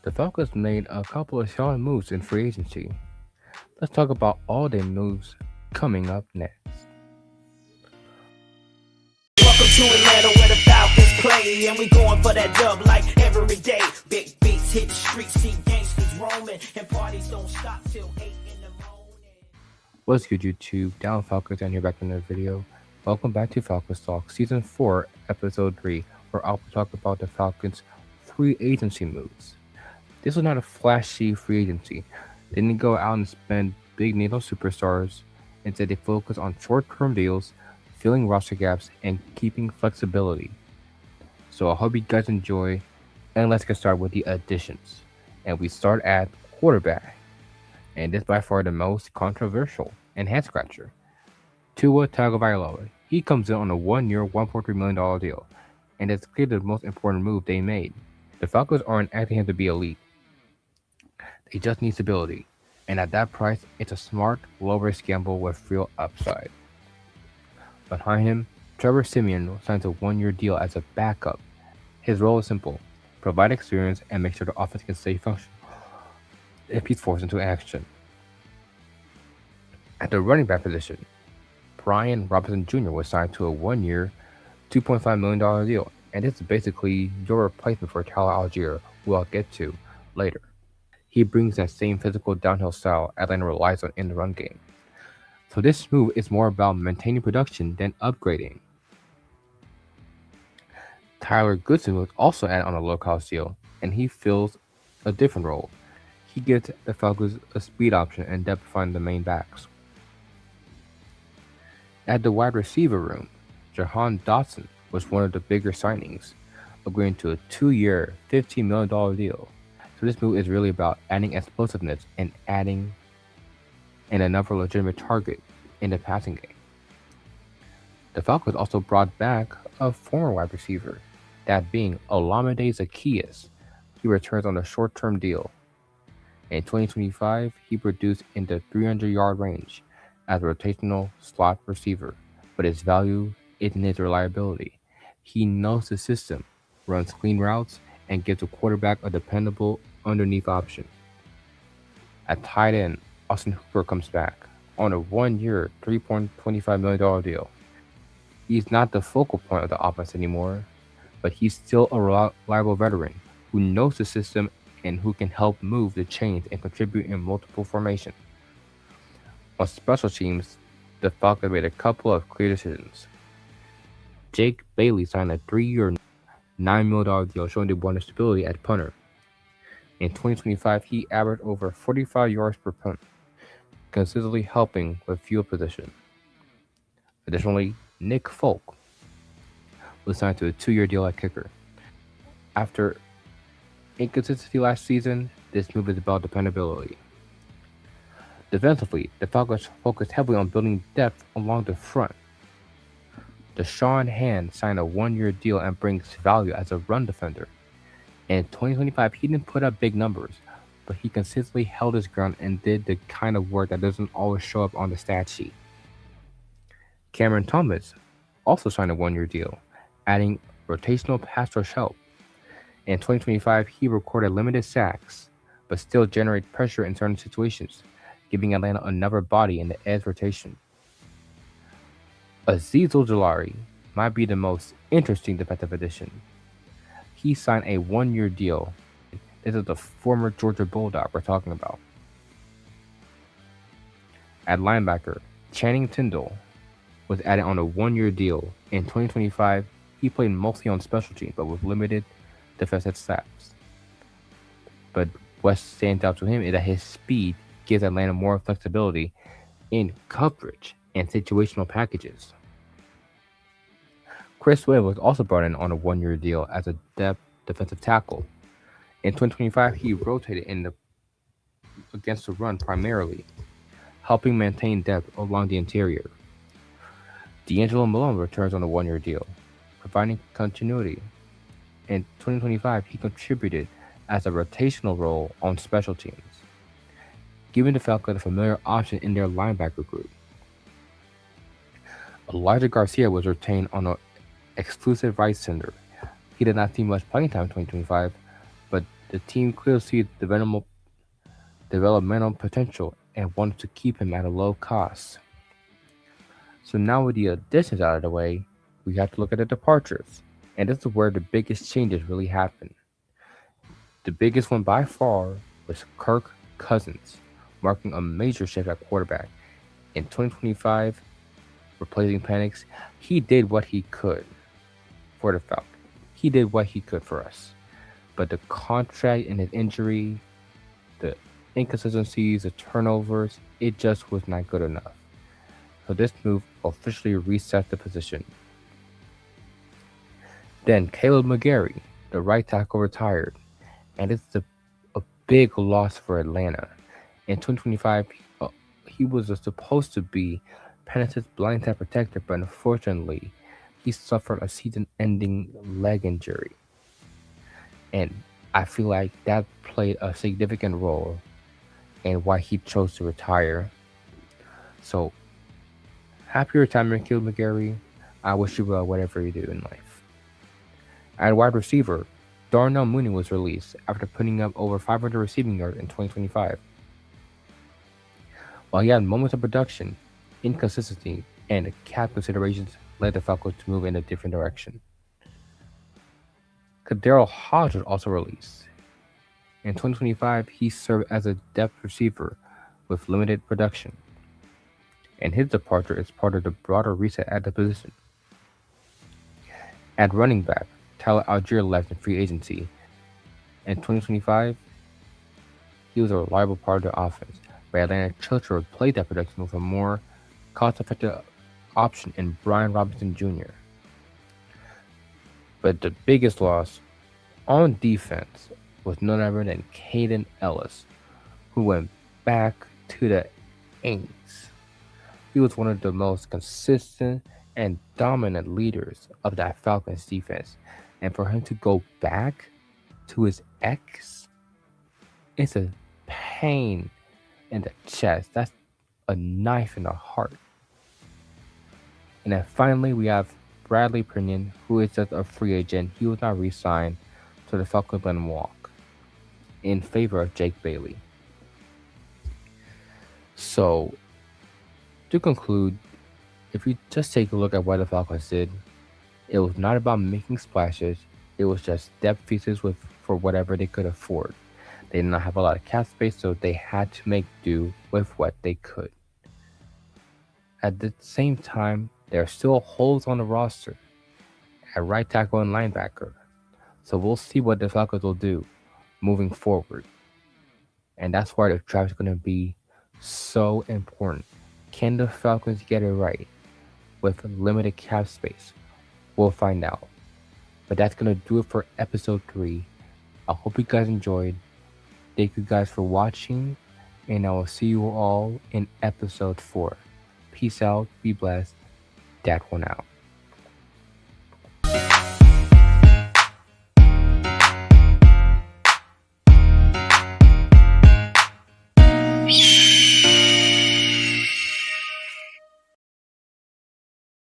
The Falcons made a couple of solid moves in free agency. Let's talk about all their moves coming up next. Welcome to Atlanta where the Falcons play, and we going for that dub like every day. Big beats hit the streets, see gangsters roaming, and parties don't stop till 8 in the morning. What's good, YouTube? Down Falcons, and here back in another video. Welcome back to Falcons Talk, Season 4, Episode 3, where I'll talk about the Falcons' free agency moves. This was not a flashy free agency. They didn't go out and spend big name superstars. Instead, they focused on short-term deals, filling roster gaps, and keeping flexibility. So I hope you guys enjoy, and let's get started with the additions. And we start at quarterback, and this by far the most controversial and head scratcher. Tua Tagovailoa. He comes in on a 1-year, $1.3 million deal, and it's clearly the most important move they made. The Falcons aren't acting him to be elite. They just need stability, and at that price, it's a smart, low-risk gamble with real upside. Behind him, Trevor Siemian signs a 1-year deal as a backup. His role is simple: provide experience and make sure the offense can stay functional if he's forced into action. At the running back position, Brian Robinson Jr. was signed to a 1-year, $2.5 million deal, and this is basically your replacement for Tyler Algier, who I'll get to later. He brings that same physical downhill style Atlanta relies on in the run game. So this move is more about maintaining production than upgrading. Tyler Goodson was also added on a low-cost deal, and he fills a different role. He gives the Falcons a speed option and depth behind the main backs. At the wide receiver room, Jahan Dotson was one of the bigger signings, agreeing to a 2-year, $15 million deal. So this move is really about adding explosiveness and adding another legitimate target in the passing game. The Falcons also brought back a former wide receiver, that being Olamide Zaccheaus. He returns on a short-term deal. In 2025, he produced in the 300-yard range as a rotational slot receiver, but his value is in his reliability. He knows the system, runs clean routes, and gives the quarterback a dependable underneath option. At tight end, Austin Hooper comes back on a 1-year, $3.25 million deal. He's not the focal point of the offense anymore, but he's still a reliable veteran who knows the system and who can help move the chains and contribute in multiple formations. On special teams, the Falcons made a couple of clear decisions. Jake Bailey signed a 3-year, $9 million deal, showing they wanted stability at punter. In 2025, he averaged over 45 yards per punt, consistently helping with field position. Additionally, Nick Folk was signed to a 2-year deal at kicker. After inconsistency last season, this move is about dependability. Defensively, the Falcons focused heavily on building depth along the front. Deshaun Hand signed a 1-year deal and brings value as a run defender. In 2025, he didn't put up big numbers, but he consistently held his ground and did the kind of work that doesn't always show up on the stat sheet. Cameron Thomas also signed a 1-year deal, adding rotational pass rush help. In 2025, he recorded limited sacks, but still generated pressure in certain situations, giving Atlanta another body in the edge rotation. Azeez Ojulari might be the most interesting defensive addition. He signed a 1-year deal. This is the former Georgia Bulldog we're talking about. At linebacker, Channing Tindall was added on a 1-year deal. In 2025, he played mostly on special teams, but with limited defensive snaps. But what stands out to him is that his speed gives Atlanta more flexibility in coverage and situational packages. Chris Williams was also brought in on a 1-year deal as a depth defensive tackle. In 2025, he rotated against the run primarily, helping maintain depth along the interior. D'Angelo Malone returns on a 1-year deal, providing continuity. In 2025, he contributed as a rotational role on special teams, giving the Falcons a familiar option in their linebacker group. Elijah Garcia was retained on an exclusive right center. He did not see much playing time in 2025, but The team clearly sees developmental potential and wanted to keep him at a low cost. So now with the additions out of the way, we have to look at the departures. And this is where the biggest changes really happen. The biggest one by far was Kirk Cousins, marking a major shift at quarterback. In 2025, replacing Penix, he did what he could for the Falcons. He did what he could for us. But the contract and his injury, the inconsistencies, the turnovers, it just was not good enough. So this move officially reset the position. Then Caleb McGarry, the right tackle, retired, and it's a big loss for Atlanta. In 2025, he was supposed to be Penix's blind side protector, but unfortunately, he suffered a season-ending leg injury, and I feel like that played a significant role in why he chose to retire. So, happy retirement, Caleb McGarry. I wish you well whatever you do in life. At wide receiver, Darnell Mooney was released after putting up over 500 receiving yards in 2025. While he had moments of production, inconsistency, and cap considerations led the Falcons to move in a different direction. Kadero Hodge was also released. In 2025, he served as a depth receiver with limited production, and his departure is part of the broader reset at the position. At running back, Tyler Algier left in free agency. In 2025, he was a reliable part of the offense, but Atlanta chose to replace that production with a more cost-effective option in Brian Robinson Jr. But the biggest loss on defense was none other than Caden Ellis, who went back to the Aints. He was one of the most consistent and dominant leaders of that Falcons defense. And for him to go back to his ex, it's a pain in the chest. That's a knife in the heart. And then finally, we have Bradley Pinion, who is just a free agent. He was not re-signed, so the Falcons let him walk in favor of Jake Bailey. So, to conclude, if you just take a look at what the Falcons did, it was not about making splashes. It was just depth pieces for whatever they could afford. They did not have a lot of cap space, so they had to make do with what they could. At the same time, there are still holes on the roster at right tackle and linebacker. So we'll see what the Falcons will do moving forward. And that's why the draft is going to be so important. Can the Falcons get it right with limited cap space? We'll find out. But that's going to do it for episode 3. I hope you guys enjoyed. Thank you guys for watching. And I will see you all in episode 4. Peace out. Be blessed. That one out.